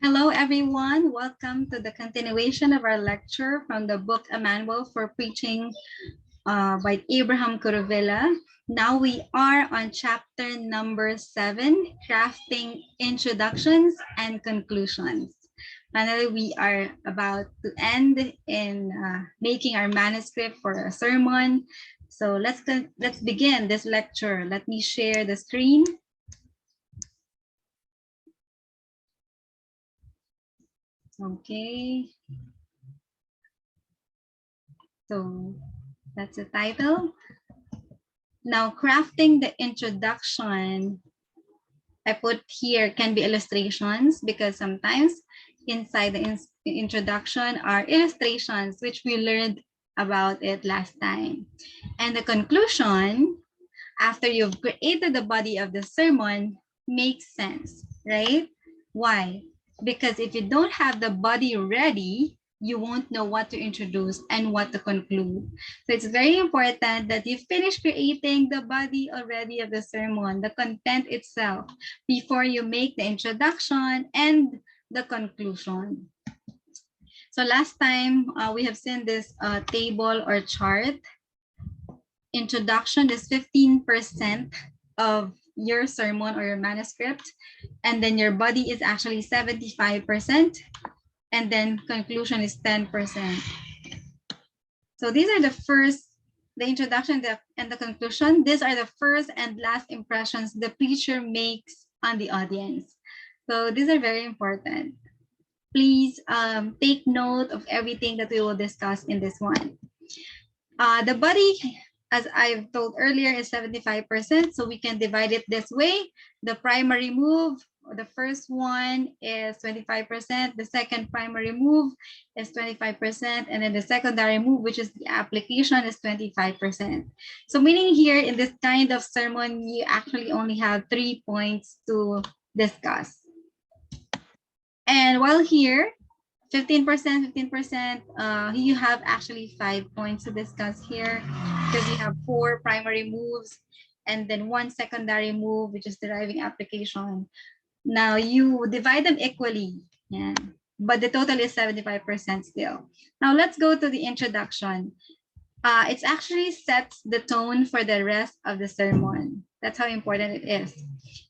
Hello, everyone. Welcome to the continuation of our lecture from the book A Manual for Preaching by Abram Kuruvilla. Now we are on chapter number 7, Crafting Introductions and Conclusions. Finally, we are about to end in making our manuscript for a sermon. So let's begin this lecture. Let me share the screen. Okay. So that's the title. Now, crafting the introduction, I put here can be illustrations because sometimes inside the introduction are illustrations which we learned about it last time. And the conclusion, after you've created the body of the sermon, makes sense, right? Why? Because if you don't have the body ready, you won't know what to introduce and what to conclude. So it's very important that you finish creating the body already of the sermon, the content itself, before you make the introduction and the conclusion. So last time we have seen this table or chart. Introduction is 15% of your sermon or your manuscript, and then your body is actually 75%, and then conclusion is 10%. So these are the introduction and the conclusion. These are the first and last impressions the preacher makes on the audience. So these are very important. Please take note of everything that we will discuss in this one. The body, as I've told earlier, is 75%. So we can divide it this way. The primary move, or the first one is 25%. The second primary move is 25%. And then the secondary move, which is the application, is 25%. So meaning here in this kind of sermon, you actually only have 3 points to discuss. And while here, 15%, 15%, you have actually 5 points to discuss here because you have 4 primary moves and then 1 secondary move, which is deriving application. Now you divide them equally, yeah, but the total is 75% still. Now let's go to the introduction. It actually sets the tone for the rest of the sermon. That's how important it is.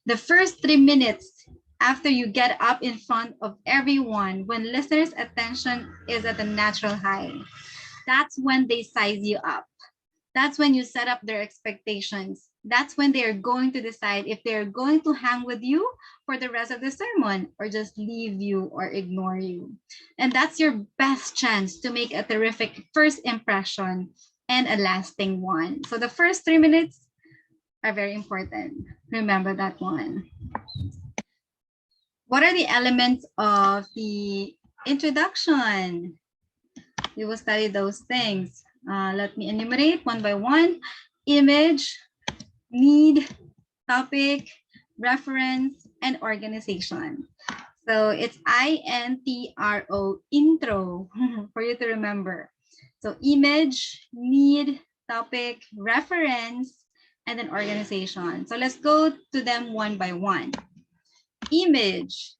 The first 3 minutes after you get up in front of everyone, when listeners' attention is at a natural high, that's when they size you up. That's when you set up their expectations. That's when they're going to decide if they're going to hang with you for the rest of the sermon or just leave you or ignore you. And that's your best chance to make a terrific first impression and a lasting one. So the first 3 minutes are very important. Remember that one. What are the elements of the introduction? We will study those things. Let me enumerate one by one. Image, need, topic, reference, and organization. So it's INTRO, intro, for you to remember. So image, need, topic, reference, and then organization. So let's go to them one by one. Image.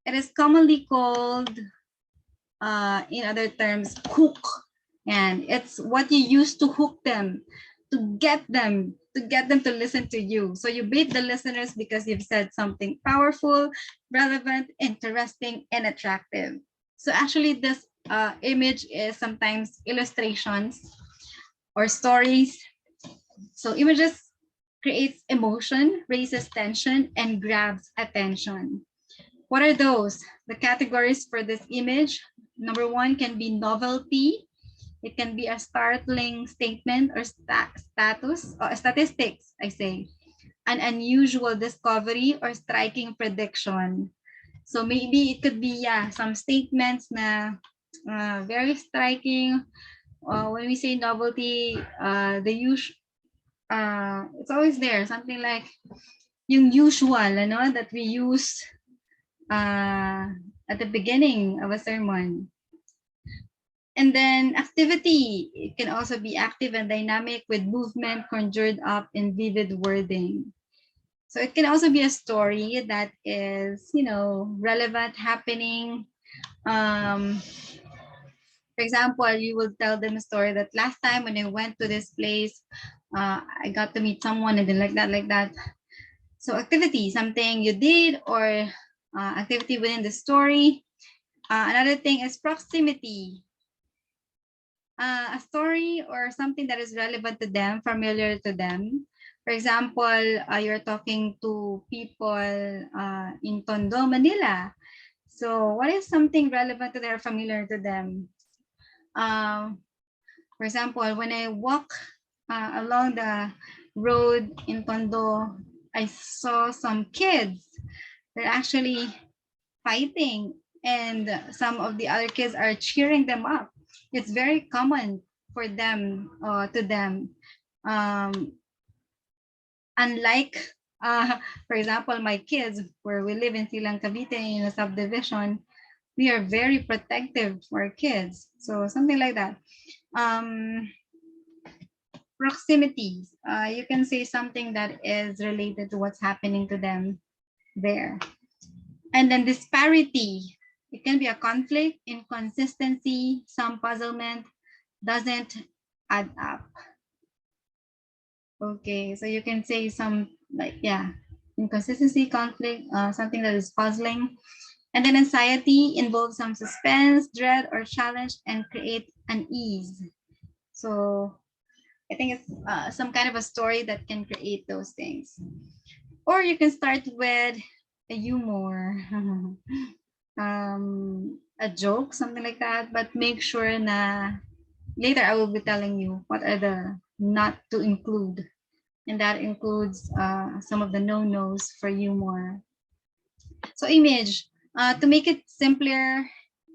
It is commonly called, in other terms, hook. And it's what you use to hook them, to get them to listen to you. So you bait the listeners because you've said something powerful, relevant, interesting, and attractive. So actually this image is sometimes illustrations or stories. So images creates emotion, raises tension, and grabs attention. What are those? The categories for this image. Number 1 can be novelty. It can be a startling statement or statistics, I say. An unusual discovery or striking prediction. So maybe it could be, some statements na very striking. When we say novelty, it's always there. Something like yung usual, that we use at the beginning of a sermon. And then activity, it can also be active and dynamic with movement conjured up in vivid wording. So it can also be a story that is, relevant, happening. For example, you will tell them a story that last time when I went to this place, I got to meet someone and then like that, like that. So activity, something you did, or activity within the story. Another thing is proximity. A story or something that is relevant to them, familiar to them. For example, you're talking to people in Tondo, Manila. So what is something relevant to their familiar to them? For example, when I walk along the road in Tondo, I saw some kids. They're actually fighting, and some of the other kids are cheering them up. It's very common for them, to them. Um, Unlike, for example, my kids, where we live in Silang Cavite in a subdivision, we are very protective for our kids. So something like that. Um, Proximity. You can say something that is related to what's happening to them there. And then disparity. It can be a conflict, inconsistency, some puzzlement, doesn't add up. Okay, so you can say some like, yeah, inconsistency, conflict, something that is puzzling. And then anxiety involves some suspense, dread, or challenge and create unease. So I think it's some kind of a story that can create those things. Or you can start with a humor, a joke, something like that. But make sure na later I will be telling you what are the not to include. And that includes some of the no-nos for humor. So image, to make it simpler,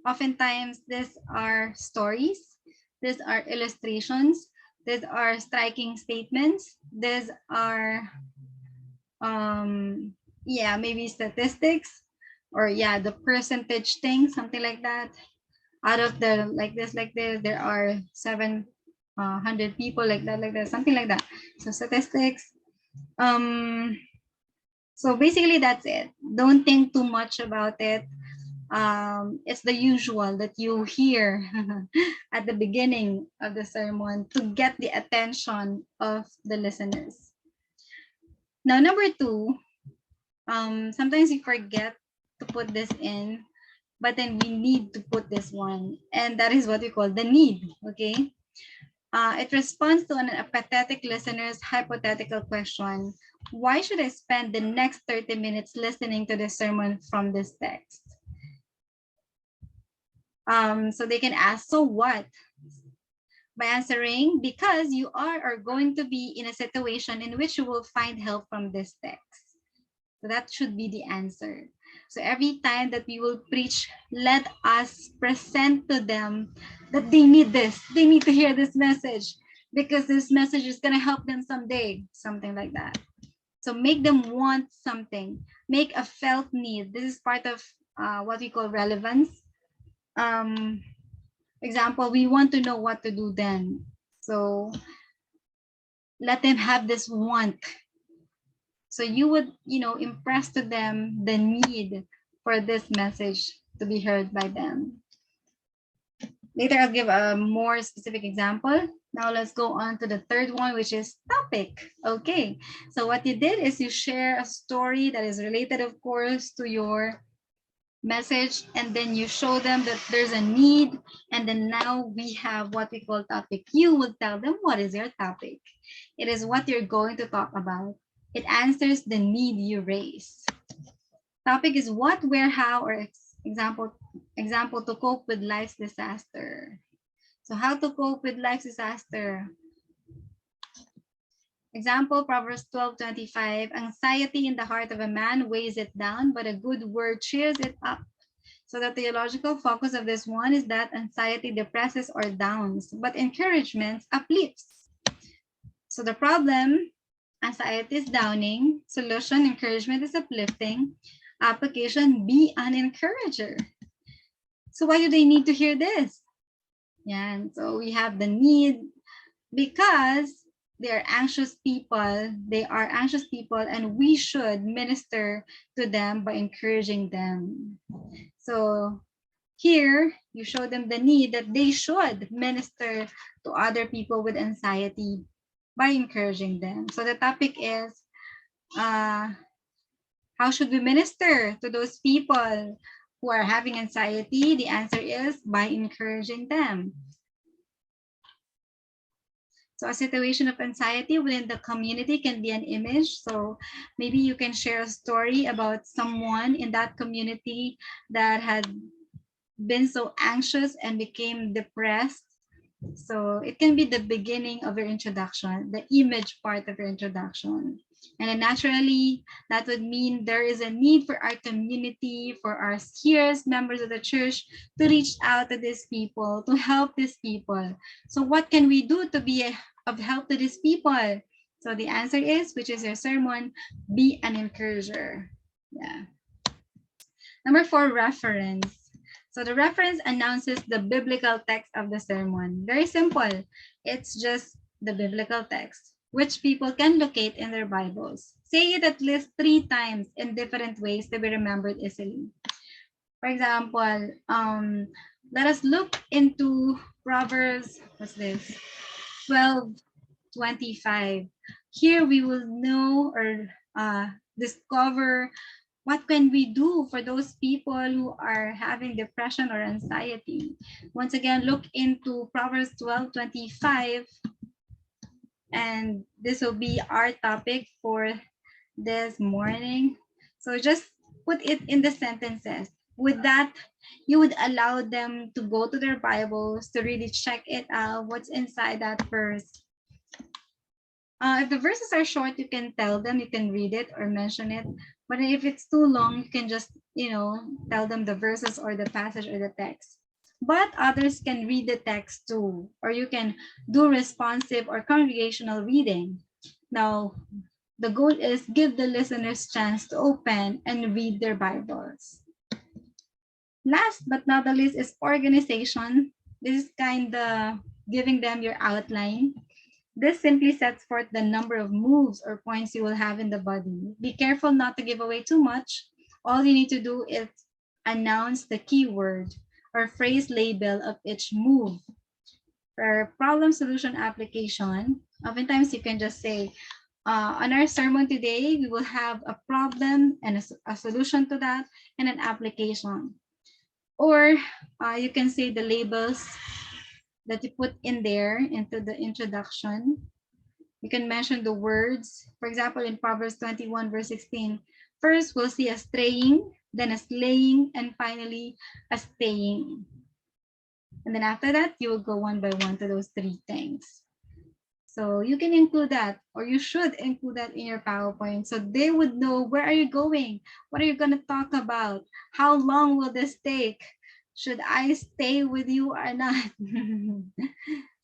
oftentimes these are stories, these are illustrations, these are striking statements, these are yeah, maybe statistics, or yeah, the percentage thing, something like that. Out of the like this there are 700 people, like that, something like that. So statistics. um so basically that's it. Don't think too much about it. It's the usual that you hear at the beginning of the sermon to get the attention of the listeners. Now, number two, sometimes we forget to put this in, but then we need to put this one, and that is what we call the need. Okay. It responds to an apathetic listener's hypothetical question: why should I spend the next 30 minutes listening to the sermon from this text? So they can ask, so what? By answering, because you are or going to be in a situation in which you will find help from this text. So that should be the answer. So every time that we will preach, let us present to them that they need this. They need to hear this message because this message is going to help them someday, something like that. So make them want something, make a felt need. This is part of what we call relevance. Example, we want to know what to do then. So let them have this want. So you would, impress to them the need for this message to be heard by them. Later, I'll give a more specific example. Now let's go on to the third one, which is topic. Okay, so what you did is you share a story that is related, of course, to your message, and then you show them that there's a need, and then now we have what we call topic. You will tell them what is your topic. It is what you're going to talk about. It answers the need you raise. Topic is what, where, how, or example to cope with life's disaster. So how to cope with life's disaster. Example, Proverbs 12:25. Anxiety in the heart of a man weighs it down, but a good word cheers it up. So the theological focus of this one is that anxiety depresses or downs, but encouragement uplifts. So the problem, anxiety is downing. Solution, encouragement is uplifting. Application, be an encourager. So why do they need to hear this? Yeah, and so we have the need because they are anxious people. They are anxious people, and we should minister to them by encouraging them. So here, you show them the need that they should minister to other people with anxiety by encouraging them. So the topic is, how should we minister to those people who are having anxiety? The answer is by encouraging them. So a situation of anxiety within the community can be an image. So maybe you can share a story about someone in that community that had been so anxious and became depressed. So it can be the beginning of your introduction, the image part of your introduction. And then naturally, that would mean there is a need for our community, for our peers, members of the church, to reach out to these people, to help these people. So what can we do to be of help to these people? So the answer is, which is your sermon, be an encourager. Yeah. Number 4, reference. So the reference announces the biblical text of the sermon. Very simple. It's just the biblical text, which people can locate in their Bibles. Say it at least 3 times in different ways to be remembered easily. For example, let us look into Proverbs, what's this? 12:25. Here we will know or discover what can we do for those people who are having depression or anxiety. Once again, look into Proverbs 12:25, and this will be our topic for this morning. So just put it in the sentences. With that, you would allow them to go to their Bibles to really check it out, what's inside that verse. If the verses are short, you can tell them, you can read it or mention it. But if it's too long, you can just, tell them the verses or the passage or the text. But others can read the text too, or you can do responsive or congregational reading. Now, the goal is give the listeners chance to open and read their Bibles. Last but not the least is organization. This is kind of giving them your outline. This simply sets forth the number of moves or points you will have in the body. Be careful not to give away too much. All you need to do is announce the keyword or phrase label of each move. For problem solution application, oftentimes you can just say, on our sermon today, we will have a problem and a solution to that and an application. Or you can say the labels that you put in there into the introduction. You can mention the words. For example, in Proverbs 21, verse 16, first we'll see a straying, then a slaying, and finally a staying. And then after that, you will go one by one to those 3 things. So you can include that, or you should include that in your PowerPoint, so they would know where are you going, what are you going to talk about, how long will this take, should I stay with you or not?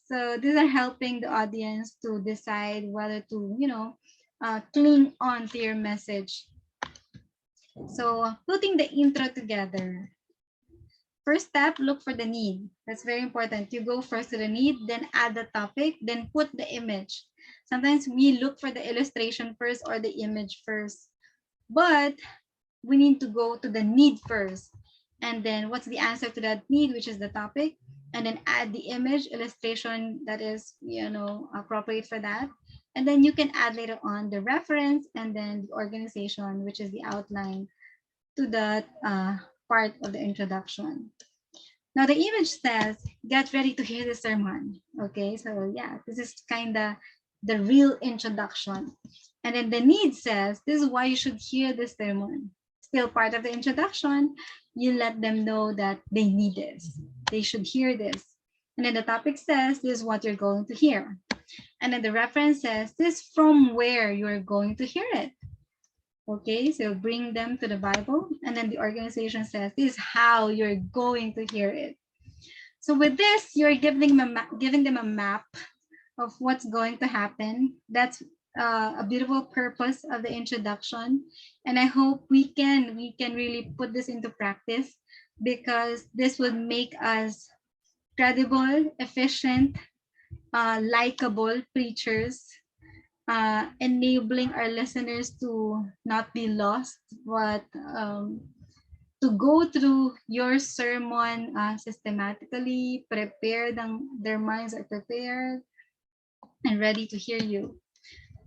So these are helping the audience to decide whether to, cling on to your message. So putting the intro together. First step, look for the need. That's very important. You go first to the need, then add the topic, then put the image. Sometimes we look for the illustration first or the image first, but we need to go to the need first. And then what's the answer to that need, which is the topic, and then add the image illustration that is, appropriate for that. And then you can add later on the reference and then the organization, which is the outline to that part of the introduction. Now the image says, get ready to hear the sermon. Okay, so yeah, this is kind of the real introduction. And then the need says, this is why you should hear the sermon. Still part of the introduction, you let them know that they need this. They should hear this. And then the topic says, this is what you're going to hear. And then the reference says, this is from where you're going to hear it. Okay, so bring them to the Bible, and then the organization says, this is how you're going to hear it. So with this, you're giving them a map of what's going to happen. That's a beautiful purpose of the introduction. And I hope we can really put this into practice, because this would make us credible, efficient, likable preachers enabling our listeners to not be lost, but to go through your sermon systematically, prepared, their minds are prepared and ready to hear you.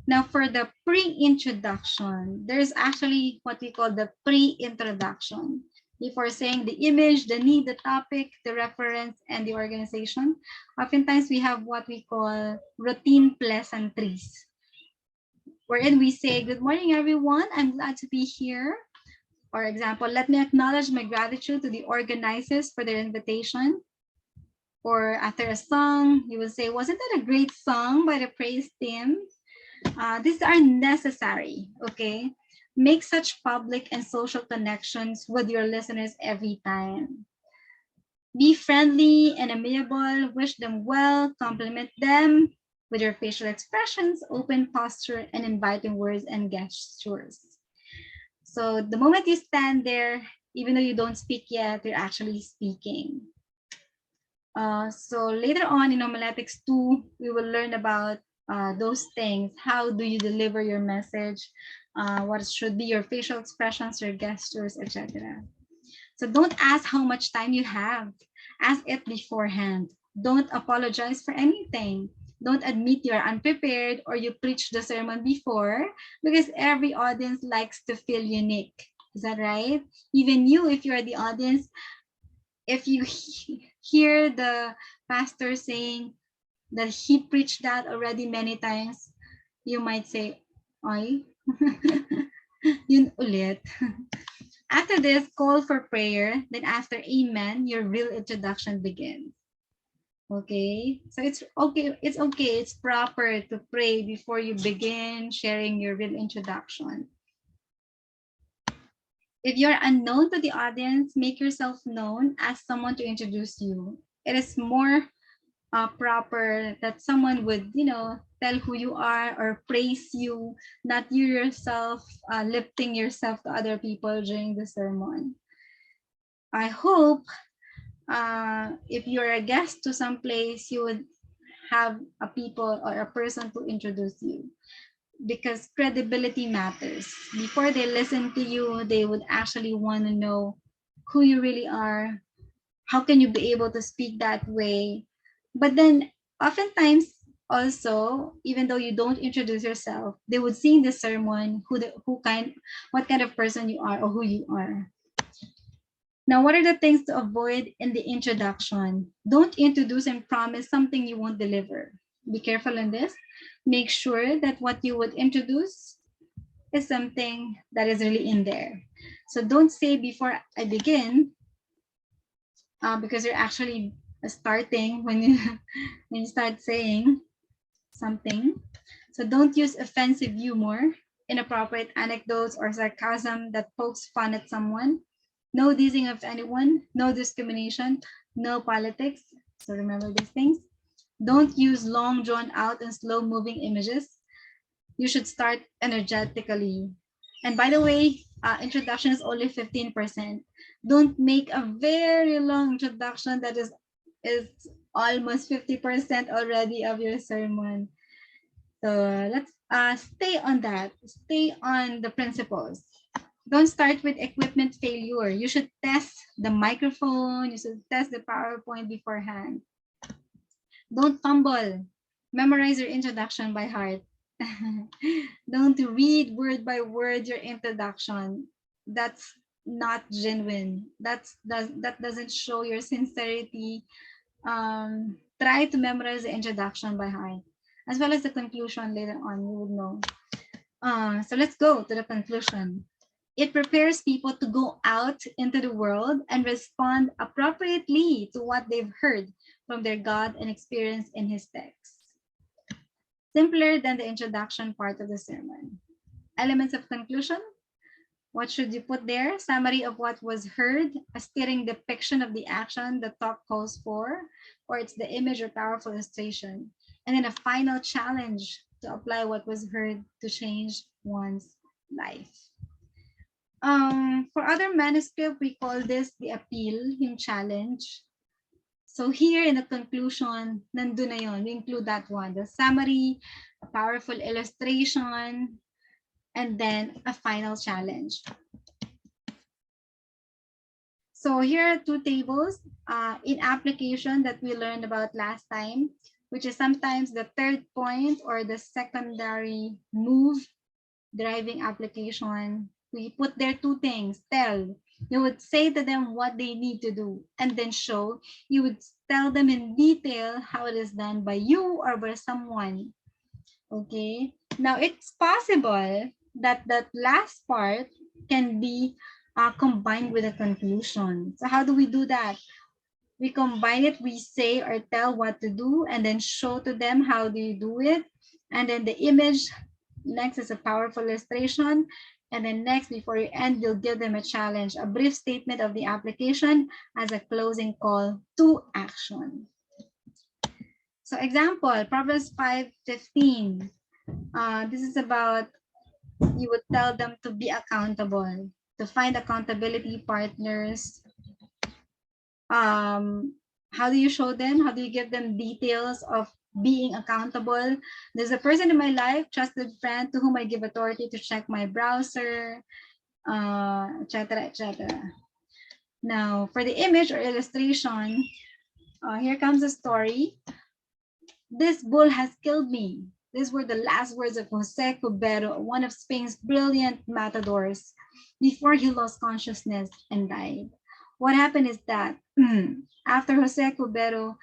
Now, for the pre-introduction, there's actually what we call the pre-introduction. Before saying the image, the need, the topic, the reference, and the organization, oftentimes we have what we call routine pleasantries, wherein we say, "Good morning, everyone. I'm glad to be here." For example, "Let me acknowledge my gratitude to the organizers for their invitation." Or after a song, you will say, "Wasn't that a great song by the praise team?" These are necessary, okay? Make such public and social connections with your listeners every time. Be friendly and amiable, wish them well, compliment them with your facial expressions, open posture, and inviting words and gestures. So the moment you stand there, even though you don't speak yet, you're actually speaking. So later on in homiletics 2, we will learn about those things. How do you deliver your message? What should be your facial expressions, your gestures, etc. So don't ask how much time you have. Ask it beforehand. Don't apologize for anything. Don't admit you're unprepared or you preached the sermon before, because every audience likes to feel unique. Is that right? Even you, if you're the audience, if you hear the pastor saying that he preached that already many times, you might say, "Ay, yun ulit." After this, call for prayer. Then after amen, your real introduction begins. Okay, so it's okay. It's okay. It's proper to pray before you begin sharing your real introduction. If you're unknown to the audience, make yourself known, ask someone to introduce you. It is more proper that someone would, tell who you are or praise you, not you yourself lifting yourself to other people during the sermon. I hope if you're a guest to some place, you would have a people or a person to introduce you, because credibility matters. Before they listen to you, they would actually want to know who you really are. How can you be able to speak that way? But then oftentimes also, even though you don't introduce yourself, they would see in the sermon what kind of person you are or who you are. Now, what are the things to avoid in the introduction? Don't introduce and promise something you won't deliver. Be careful in this. Make sure that what you would introduce is something that is really in there. So don't say before I begin, because you're actually starting when you when you start saying something. So don't use offensive humor, inappropriate anecdotes, or sarcasm that pokes fun at someone. No dissing of anyone, no discrimination, no politics. So remember these things. Don't use long drawn out and slow moving images. You should start energetically. And by the way, introduction is only 15%. Don't make a very long introduction that is almost 50% already of your sermon. So let's stay on that. Stay on the principles. Don't start with equipment failure. You should test the microphone. You should test the PowerPoint beforehand. Don't fumble. Memorize your introduction by heart. Don't read word by word your introduction. That's not genuine. That doesn't show your sincerity. Try to memorize the introduction by heart, as well as the conclusion later on. You will know. So let's go to the conclusion. It prepares people to go out into the world and respond appropriately to what they've heard from their God and experience in His text. Simpler than the introduction part of the sermon. Elements of conclusion. What should you put there? Summary of what was heard, a steering depiction of the action the talk calls for, or it's the image or powerful illustration. And then a final challenge to apply what was heard to change one's life. For other manuscript, we call this the appeal, yung challenge. So here in the conclusion, nandun na yun. We include that one. The summary, a powerful illustration, and then a final challenge. So here are two tables in application that we learned about last time, which is sometimes the third point or the secondary move driving application. We put there two things. Tell. You would say to them what they need to do, and then show. You would tell them in detail how it is done by you or by someone. Okay. Now it's possible that that last part can be combined with a conclusion. So how do we do that? We combine it, we say or tell what to do, and then show to them how do you do it. And then the image, next is a powerful illustration. And then next, before you end, you'll give them a challenge, a brief statement of the application as a closing call to action. So example, Proverbs 5:15. This is about, you would tell them to be accountable, to find accountability partners. How do you show them? How do you give them details of being accountable? There's a person in my life, trusted friend, to whom I give authority to check my browser, etc., etc. Now, for the image or illustration, here comes a story. This bull has killed me. These were the last words of Jose Cubero, one of Spain's brilliant matadors, before he lost consciousness and died. What happened is that after Jose Cubero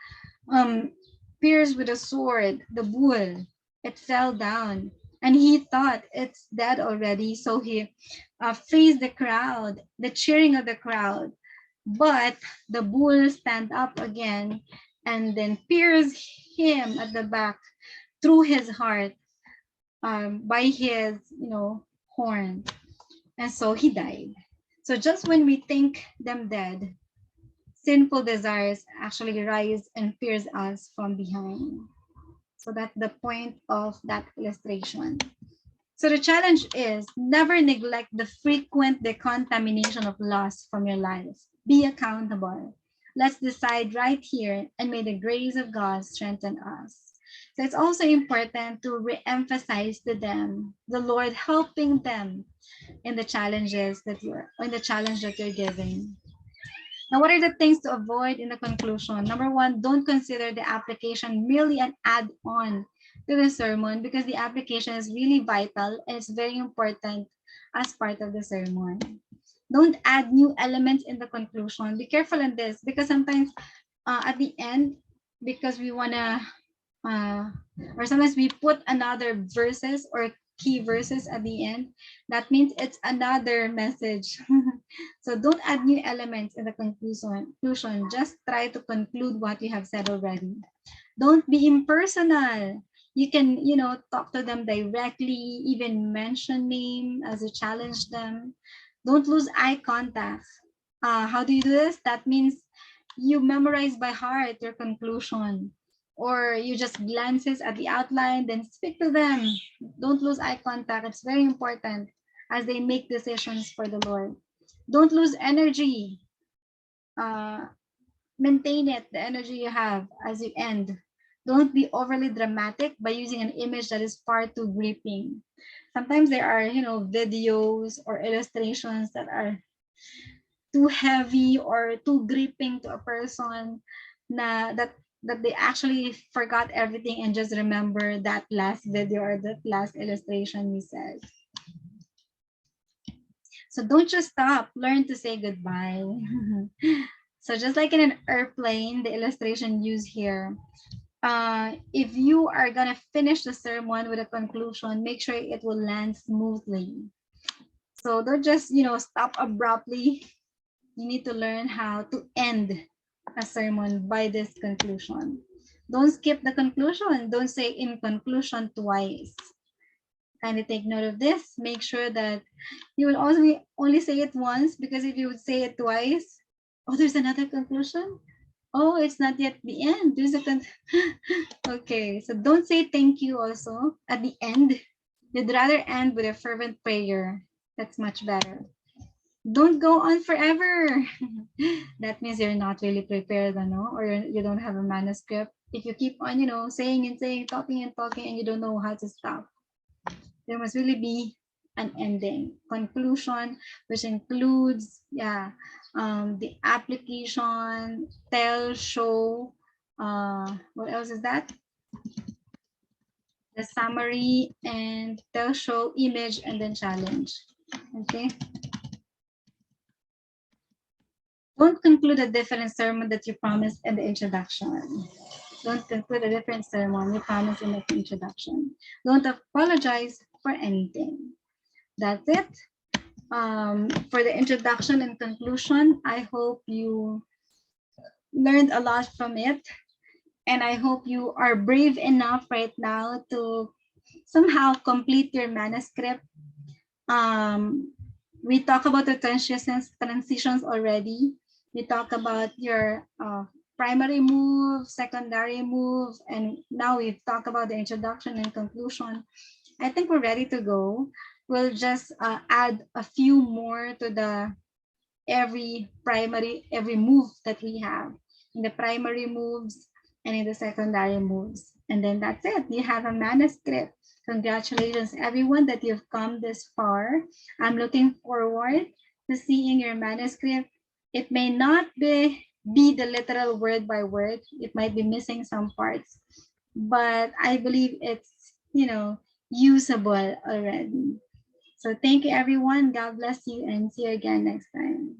pierced with a sword the bull, it fell down, and he thought it's dead already. So he faced the crowd, the cheering of the crowd. But the bull stand up again and then pierced him at the back through his heart by his, horn. And so he died. So just when we think them dead, sinful desires actually rise and pierce us from behind. So that's the point of that illustration. So the challenge is never neglect the frequent decontamination of lust from your life. Be accountable. Let's decide right here, and may the grace of God strengthen us. So it's also important to re-emphasize to them the Lord helping them in the challenges that you're giving. Now, what are the things to avoid in the conclusion? Number one, don't consider the application merely an add-on to the sermon, because the application is really vital and it's very important as part of the sermon. Don't add new elements in the conclusion. Be careful in this, because sometimes at the end, because we want to, or sometimes we put another verses or key verses at the end. That means it's another message. So don't add new elements in the conclusion. Just try to conclude what you have said already. Don't be impersonal. You can, talk to them directly, even mention name as you challenge them. Don't lose eye contact. How do you do this? That means you memorize by heart your conclusion, or you just glances at the outline, then speak to them. Don't lose eye contact. It's very important as they make decisions for the Lord. Don't lose energy. Maintain it, the energy you have as you end. Don't be overly dramatic by using an image that is far too gripping. Sometimes there are, videos or illustrations that are too heavy or too gripping to a person that they actually forgot everything and just remember that last video or that last illustration we said. So don't just stop, learn to say goodbye. So just like in an airplane, the illustration used here, if you are gonna finish the sermon with a conclusion, make sure it will land smoothly. So don't just, stop abruptly. You need to learn how to end a sermon by this conclusion. Don't skip the conclusion. Don't say in conclusion twice. Kindly take note of this. Make sure that you will only say it once, because if you would say it twice, oh, there's another conclusion. Oh, it's not yet the end. There's a okay, so don't say thank you also at the end. You'd rather end with a fervent prayer. That's much better. Don't go on forever. that means you're not really prepared, or you don't have a manuscript. If you keep on, saying and saying, talking and talking, and you don't know how to stop, there must really be an ending, conclusion, which includes, the application, tell, show, what else is that? The summary, and tell, show, image, and then challenge. Okay. Don't conclude a different sermon that you promised in the introduction. Don't conclude a different sermon you promised in the introduction. Don't apologize for anything. That's it. For the introduction and conclusion, I hope you learned a lot from it. And I hope you are brave enough right now to somehow complete your manuscript. We talk about the transitions already. We talk about your primary move, secondary move, and now we've talked about the introduction and conclusion. I think we're ready to go. We'll just add a few more to the every move that we have in the primary moves and in the secondary moves. And then that's it. You have a manuscript. Congratulations, everyone, that you've come this far. I'm looking forward to seeing your manuscript. It may not be the literal word by word. It might be missing some parts, but I believe it's, usable already. So thank you, everyone. God bless you, and see you again next time.